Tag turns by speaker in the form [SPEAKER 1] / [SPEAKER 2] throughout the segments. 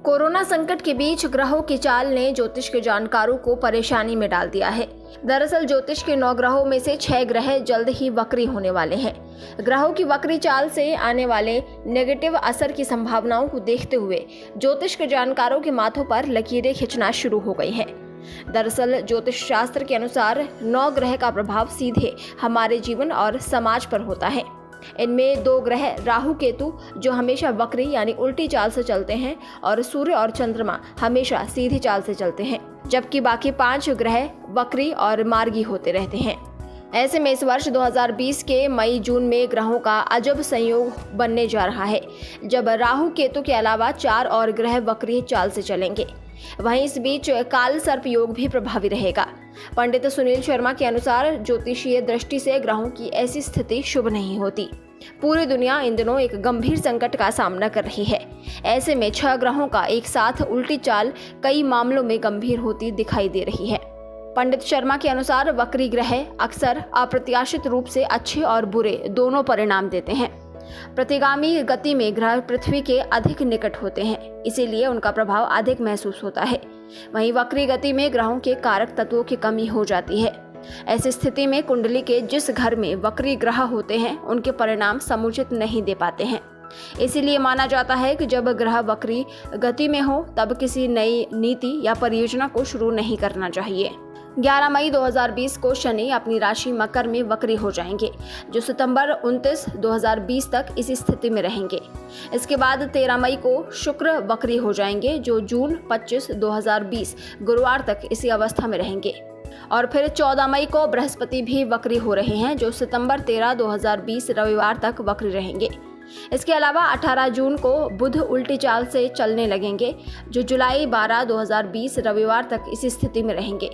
[SPEAKER 1] Corona संकट के बीच ग्रहों की चाल ने ज्योतिष के जानकारों को परेशानी में डाल दिया है। दरअसल ज्योतिष के 9 ग्रहों में से 6 ग्रह जल्द ही वक्री होने वाले हैं। ग्रहों की वक्री चाल से आने वाले नेगेटिव असर की संभावनाओं को देखते हुए ज्योतिष के जानकारों के माथों पर लकीरें खींचना शुरू हो गई हैं। दरअसल ज्योतिष शास्त्र के अनुसार 9 ग्रह का प्रभाव सीधे हमारे जीवन और समाज पर होता है। इनमें 2 ग्रह राहु केतु जो हमेशा वक्री यानी उल्टी चाल से चलते हैं और सूर्य और चंद्रमा हमेशा सीधी चाल से चलते हैं, जबकि बाकी 5 ग्रह वक्री और मार्गी होते रहते हैं। ऐसे में इस वर्ष 2020 के मई जून में ग्रहों का अजब संयोग बनने जा रहा है, जब राहु केतु के अलावा 4 और ग्रह वक्री चाल से चलेंगे। वहीं इस बीच काल सर्प योग भी प्रभावी रहेगा। पंडित सुनील शर्मा के अनुसार ज्योतिषीय दृष्टि से ग्रहों की ऐसी स्थिति शुभ नहीं होती। पूरी दुनिया इन दिनों एक गंभीर संकट का सामना कर रही है। ऐसे में 6 ग्रहों का एक साथ उल्टी चाल कई मामलों में गंभीर होती दिखाई दे रही है। पंडित शर्मा के अनुसार वक्री ग्रह अक्सर अप्रत्याशित रूप से अच्छे और बुरे दोनों परिणाम देते हैं। प्रतिगामी गति में ग्रह पृथ्वी के अधिक निकट होते हैं, इसीलिए उनका प्रभाव अधिक महसूस होता है। वहीं वक्री गति में ग्रहों के कारक तत्वों की कमी हो जाती है। ऐसी स्थिति में कुंडली के जिस घर में वक्री ग्रह होते हैं उनके परिणाम समुचित नहीं दे पाते हैं। इसीलिए माना जाता है कि जब ग्रह वक्री गति में हो तब किसी नई नीति या परियोजना को शुरू नहीं करना चाहिए। 11 मई 2020 को शनि अपनी राशि मकर में वक्री हो जाएंगे, जो सितंबर 29, 2020 तक इसी स्थिति में रहेंगे। इसके बाद 13 मई को शुक्र वक्री हो जाएंगे, जो जून 25, 2020 गुरुवार तक इसी अवस्था में रहेंगे। और फिर 14 मई को बृहस्पति भी वक्री हो रहे हैं, जो सितंबर 13, 2020 रविवार तक वक्री रहेंगे। इसके अलावा 18 जून को बुध उल्टी चाल से चलने लगेंगे, जो जुलाई 12, 2020 रविवार तक इसी स्थिति में रहेंगे।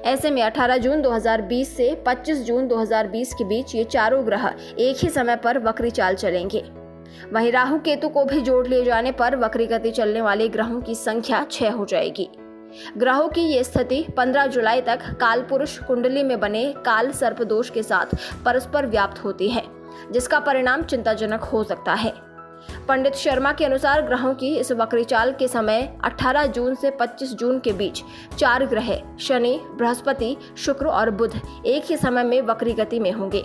[SPEAKER 1] ऐसे में 18 जून 2020 से 25 जून 2020 के बीच ये चारों ग्रह एक ही समय पर वक्री चाल चलेंगे। वहीं राहु केतु को भी जोड़ लिए जाने पर वक्री गति चलने वाले ग्रहों की संख्या 6 हो जाएगी। ग्रहों की ये स्थिति 15 जुलाई तक काल पुरुष कुंडली में बने काल सर्प दोष के साथ परस्पर व्याप्त होती है, जिसका परिणाम चिंताजनक हो सकता है। पंडित शर्मा के अनुसार ग्रहों की इस वक्री चाल के समय 18 जून से 25 जून के बीच 4 ग्रह शनि, बृहस्पति, शुक्र और बुध एक ही समय में वक्री गति में होंगे।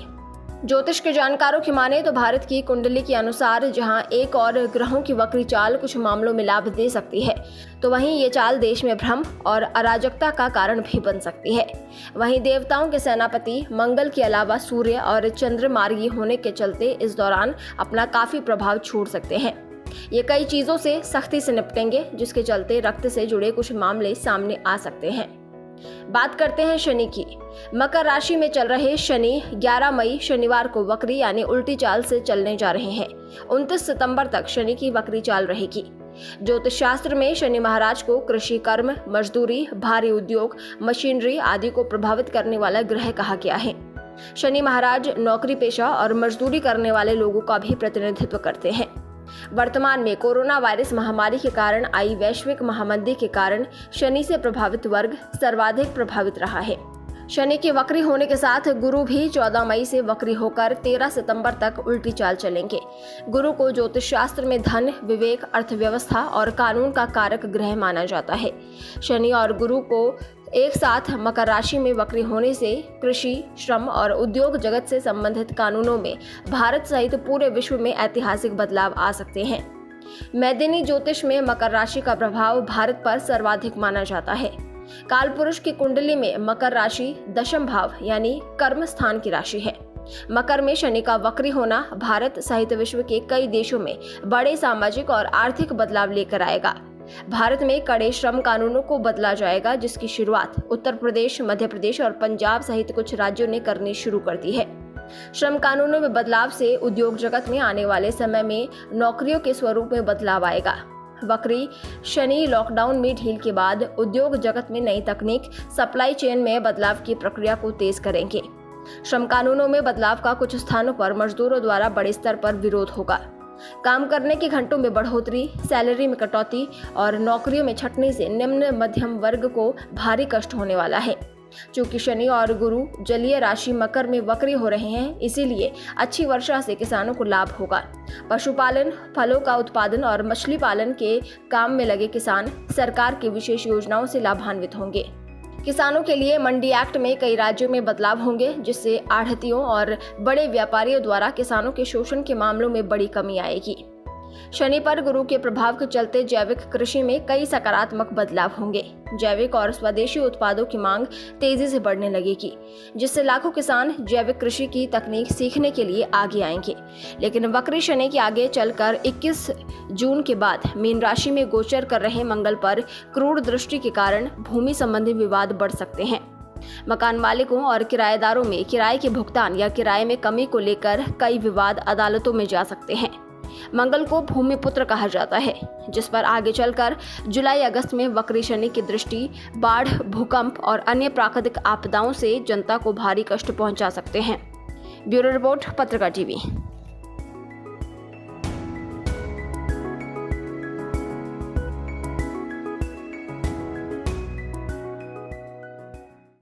[SPEAKER 1] ज्योतिष के जानकारों की माने तो भारत की कुंडली के अनुसार जहां एक और ग्रहों की वक्री चाल कुछ मामलों में लाभ दे सकती है, तो वहीं ये चाल देश में भ्रम और अराजकता का कारण भी बन सकती है। वहीं देवताओं के सेनापति मंगल के अलावा सूर्य और चंद्र मार्गी होने के चलते इस दौरान अपना काफी प्रभाव छोड़ सकते हैं। ये कई चीजों से सख्ती से निपटेंगे, जिसके चलते रक्त से जुड़े कुछ मामले सामने आ सकते हैं। बात करते हैं शनि की। मकर राशि में चल रहे शनि 11 मई शनिवार को वक्री यानी उल्टी चाल से चलने जा रहे हैं। 29 सितंबर तक शनि की वक्री चाल रहेगी। ज्योतिष शास्त्र में शनि महाराज को कृषि कर्म, मजदूरी, भारी उद्योग, मशीनरी आदि को प्रभावित करने वाला ग्रह कहा गया है। शनि महाराज नौकरी पेशा और मजदूरी करने वाले लोगों का भी प्रतिनिधित्व करते हैं। वर्तमान में कोरोना वायरस महामारी के कारण आई वैश्विक महामंदी के कारण शनि से प्रभावित वर्ग सर्वाधिक प्रभावित रहा है। शनि के वक्री होने के साथ गुरु भी 14 मई से वक्री होकर 13 सितंबर तक उल्टी चाल चलेंगे। गुरु को ज्योतिष शास्त्र में धन, विवेक, अर्थव्यवस्था और कानून का कारक ग्रह माना जाता है। शनि और गुरु को एक साथ मकर राशि में वक्री होने से कृषि, श्रम और उद्योग जगत से संबंधित कानूनों में भारत सहित पूरे विश्व में ऐतिहासिक बदलाव आ सकते हैं। मैदानी ज्योतिष में मकर राशि का प्रभाव भारत पर सर्वाधिक माना जाता है। काल पुरुष की कुंडली में मकर राशि दशम भाव यानी कर्म स्थान की राशि है। मकर में शनि का वक्री होना भारत सहित विश्व के कई देशों में बड़े सामाजिक और आर्थिक बदलाव लेकर आएगा। भारत में कड़े श्रम कानूनों को बदला जाएगा, जिसकी शुरुआत उत्तर प्रदेश, मध्य प्रदेश और पंजाब सहित कुछ राज्यों ने करनी शुरू कर दी है। श्रम कानूनों में बदलाव से उद्योग जगत में आने वाले समय में नौकरियों के स्वरूप में बदलाव आएगा। वक्री शनि लॉकडाउन में ढील के बाद उद्योग जगत में नई तकनीक, सप्लाई चेन में बदलाव की प्रक्रिया को तेज करेंगे। श्रम कानूनों में बदलाव का कुछ स्थानों पर मजदूरों द्वारा बड़े स्तर पर विरोध होगा। काम करने के घंटों में बढ़ोतरी, सैलरी में कटौती और नौकरियों में छंटनी से निम्न मध्यम वर्ग को भारी कष्ट होने वाला है। चूंकि शनि और गुरु जलीय राशि मकर में वक्री हो रहे हैं, इसीलिए अच्छी वर्षा से किसानों को लाभ होगा। पशुपालन, फलों का उत्पादन और मछली पालन के काम में लगे किसान सरकार की विशेष योजनाओं से लाभान्वित होंगे। किसानों के लिए मंडी एक्ट में कई राज्यों में बदलाव होंगे, जिससे आढ़तियों और बड़े व्यापारियों द्वारा किसानों के शोषण के मामलों में बड़ी कमी आएगी। शनि पर गुरु के प्रभाव के चलते जैविक कृषि में कई सकारात्मक बदलाव होंगे। जैविक और स्वदेशी उत्पादों की मांग तेजी से बढ़ने लगेगी, जिससे लाखों किसान जैविक कृषि की तकनीक सीखने के लिए आगे आएंगे। लेकिन वक्री शनि के आगे चलकर 21 जून के बाद मीन राशि में गोचर कर रहे मंगल पर क्रूर दृष्टि के कारण भूमि संबंधी विवाद बढ़ सकते हैं। मकान मालिकों और किराएदारों में किराए के भुगतान या किराए में कमी को लेकर कई विवाद अदालतों में जा सकते हैं। मंगल को भूमिपुत्र कहा जाता है, जिस पर आगे चलकर जुलाई-अगस्त में वक्री शनि की दृष्टि बाढ़, भूकंप और अन्य प्राकृतिक आपदाओं से जनता को भारी कष्ट पहुंचा सकते हैं। ब्यूरो रिपोर्ट, पत्रकार टीवी।